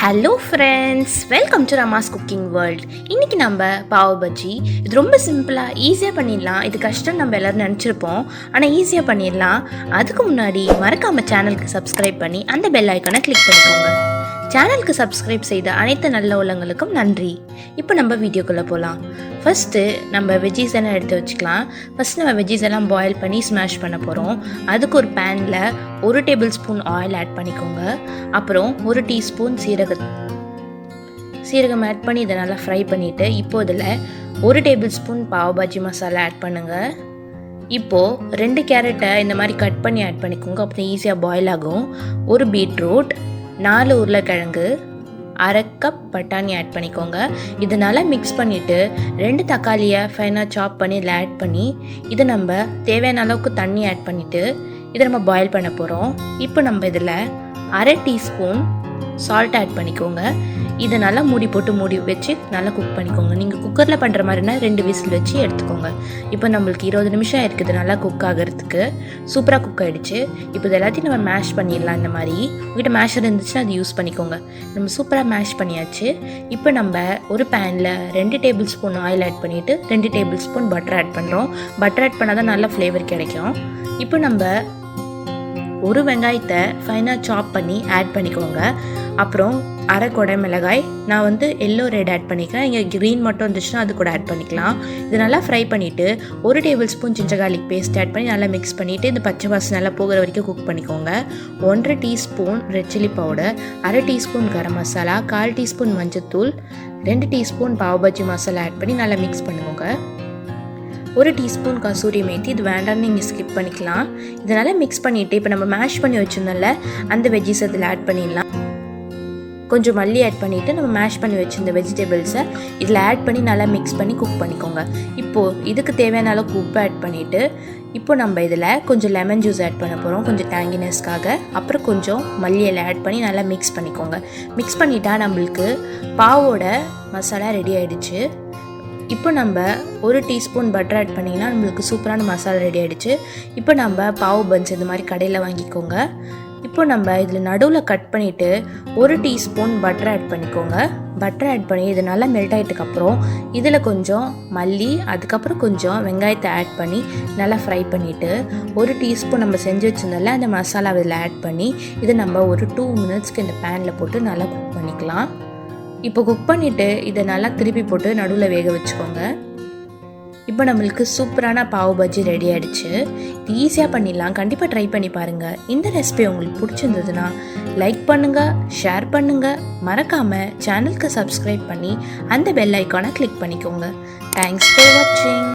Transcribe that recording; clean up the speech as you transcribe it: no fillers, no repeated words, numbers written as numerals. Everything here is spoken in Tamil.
Hello friends, welcome to Rama's cooking world. இன்றைக்கி நம்ம பாவ் பஜ்ஜி. இது ரொம்ப சிம்பிளாக ஈஸியாக பண்ணிடலாம். இது கஷ்டம் நம்ம எல்லோரும் நினச்சிருப்போம், ஆனால் ஈஸியாக பண்ணிடலாம். அதுக்கு முன்னாடி மறக்காமல் சேனலுக்கு சப்ஸ்கிரைப் பண்ணி அந்த பெல் ஐக்கானை கிளிக் பண்ணிக்கோங்க. சேனலுக்கு சப்ஸ்கிரைப் செய்த அனைத்து நல்ல உள்ளங்களுக்கும் நன்றி. இப்போ நம்ம வீடியோக்குள்ளே போகலாம். ஃபஸ்ட்டு நம்ம வெஜ்ஜீஸ் எல்லாம் எடுத்து வச்சுக்கலாம். ஃபஸ்ட் நம்ம வெஜ்ஜீஸ் எல்லாம் பாயில் பண்ணி ஸ்மாஷ் பண்ண போகிறோம். அதுக்கு ஒரு பேனில் 1 டேபிள் ஸ்பூன் ஆயில் ஆட் பண்ணிக்கோங்க. அப்புறம் 1 டீஸ்பூன் சீரகம் ஆட் பண்ணி இதை நல்லா ஃப்ரை பண்ணிவிட்டு இப்போ இதில் 1 tablespoon pav bhaji masala add பண்ணுங்கள். இப்போது 2 கேரட்டை இந்த மாதிரி கட் பண்ணி ஆட் பண்ணிக்கோங்க. அப்புறம் ஈஸியாக பாயில் ஆகும். 1 பீட்ரூட், 4 உருளைக்கிழங்கு, 1/2 கப் பட்டாணி ஆட் பண்ணிக்கோங்க. இது நல்லா மிக்ஸ் பண்ணிவிட்டு 2 தக்காளியை ஃபைனாக சாப் பண்ணி இதில் ஆட் பண்ணி இதை நம்ம தேவையான அளவுக்கு தண்ணி ஆட் பண்ணிவிட்டு இதை நம்ம பாயில் பண்ண போகிறோம். இப்போ நம்ம இதில் 1/2 டீஸ்பூன் சால்ட் ஆட் பண்ணிக்கோங்க. இதை நல்லா மூடி வச்சு நல்லா குக் பண்ணிக்கோங்க. நீங்கள் குக்கரில் பண்ணுற மாதிரினா 2 விசில் வச்சு எடுத்துக்கோங்க. இப்போ நம்மளுக்கு 20 நிமிஷம் இருக்குது நல்லா குக் ஆகிறதுக்கு. சூப்பராக குக் ஆகிடுச்சு. இப்போ இது எல்லாத்தையும் நம்ம மேஷ் பண்ணிடலாம். இந்த மாதிரி உங்கள்கிட்ட மேஷர் இருந்துச்சுன்னா அது யூஸ் பண்ணிக்கோங்க. நம்ம சூப்பராக மேஷ் பண்ணியாச்சு. இப்போ நம்ம ஒரு பேனில் 2 டேபிள் ஸ்பூன் ஆயில் ஆட் பண்ணிவிட்டு 2 டேபிள் ஸ்பூன் பட்டர் ஆட் பண்ணுறோம். பட்டர் ஆட் பண்ணால் தான் நல்ல ஃப்ளேவர் கிடைக்கும். இப்போ நம்ம 1 வெங்காயத்தை ஃபைனாக சாப் பண்ணி ஆட் பண்ணிக்கோங்க. அப்புறம் 1/2 கொடை மிளகாய், நான் வந்து எல்லோ ரெட் ஆட் பண்ணிக்கிறேன். இங்கே க்ரீன் மட்டும் இருந்துச்சுன்னா அது கூட ஆட் பண்ணிக்கலாம். இது நல்லா ஃப்ரை பண்ணிவிட்டு 1 tablespoon ginger garlic paste add பண்ணி நல்லா மிக்ஸ் பண்ணிவிட்டு இந்த பச்சை வாசனை நல்லா போகிற வரைக்கும் குக் பண்ணிக்கோங்க. 1/2 teaspoon red chilli powder, 1/2 teaspoon garam masala, 1/4 teaspoon மஞ்சத்தூள், 2 டீஸ்பூன் பாவ் பாஜி மசாலா ஆட் பண்ணி நல்லா மிக்ஸ் பண்ணுவோங்க. 1 டீஸ்பூன் கசூரி மேத்தி, இது வேண்டாம்னு நீங்கள் ஸ்கிப் பண்ணிக்கலாம். இதனால் மிக்ஸ் பண்ணிவிட்டு இப்போ நம்ம மேஷ் பண்ணி வச்சுருந்தோம்ல அந்த வெஜ்ஜீஸ் அதில் ஆட் பண்ணிடலாம். கொஞ்சம் மல்லி ஆட் பண்ணிவிட்டு நம்ம மேஷ் பண்ணி வச்சுருந்த வெஜிடபிள்ஸை இதில் ஆட் பண்ணி நல்லா மிக்ஸ் பண்ணி குக் பண்ணிக்கோங்க. இப்போது இதுக்கு தேவையான அளவுக்கு உப்பு ஆட் பண்ணிவிட்டு இப்போ நம்ம இதில் கொஞ்சம் லெமன் ஜூஸ் ஆட் பண்ண போகிறோம், கொஞ்சம் டேங்கினஸ்க்காக. அப்புறம் கொஞ்சம் மல்லி இலை ஆட் பண்ணி நல்லா மிக்ஸ் பண்ணிக்கோங்க. மிக்ஸ் பண்ணிட்டா நம்மளுக்கு பாவோட மசாலா ரெடி ஆகிடுச்சு. இப்போ நம்ம 1 டீஸ்பூன் பட்டர் ஆட் பண்ணிங்கன்னா நம்மளுக்கு சூப்பரான மசாலா ரெடி ஆகிடுச்சு. இப்போ நம்ம பாவ் பன்ஸ் இந்த மாதிரி கடையில் வாங்கிக்கோங்க. இப்போ நம்ம இதில் நடுவில் கட் பண்ணிவிட்டு 1 டீஸ்பூன் பட்டர் ஆட் பண்ணிக்கோங்க. பட்டர் ஆட் பண்ணி இது நல்லா மெல்ட் ஆகிட்டுக்கப்புறம் இதில் கொஞ்சம் மல்லி, அதுக்கப்புறம் கொஞ்சம் வெங்காயத்தை ஆட் பண்ணி நல்லா ஃப்ரை பண்ணிவிட்டு 1 டீஸ்பூன் நம்ம செஞ்சு வச்சுருந்தோம்ல அந்த மசாலா இதில் ஆட் பண்ணி இதை நம்ம ஒரு 2 மினிட்ஸ்க்கு இந்த பேனில் போட்டு நல்லா குக் பண்ணிக்கலாம். இப்போ குக் பண்ணிவிட்டு இதை நல்லா திருப்பி போட்டு நடுவில் வேக வச்சுக்கோங்க. இப்போ நம்மளுக்கு சூப்பரான பாவ் பஜ்ஜி ரெடி ஆகிடுச்சு. இது ஈஸியாக பண்ணிடலாம். கண்டிப்பாக ட்ரை பண்ணி பாருங்கள். இந்த ரெசிபி உங்களுக்கு பிடிச்சிருந்ததுன்னா லைக் பண்ணுங்கள், ஷேர் பண்ணுங்கள். மறக்காமல் சேனலுக்கு சப்ஸ்கிரைப் பண்ணி அந்த பெல் ஐக்கானை கிளிக் பண்ணிக்கோங்க. தேங்க்ஸ் ஃபார் வாட்சிங்.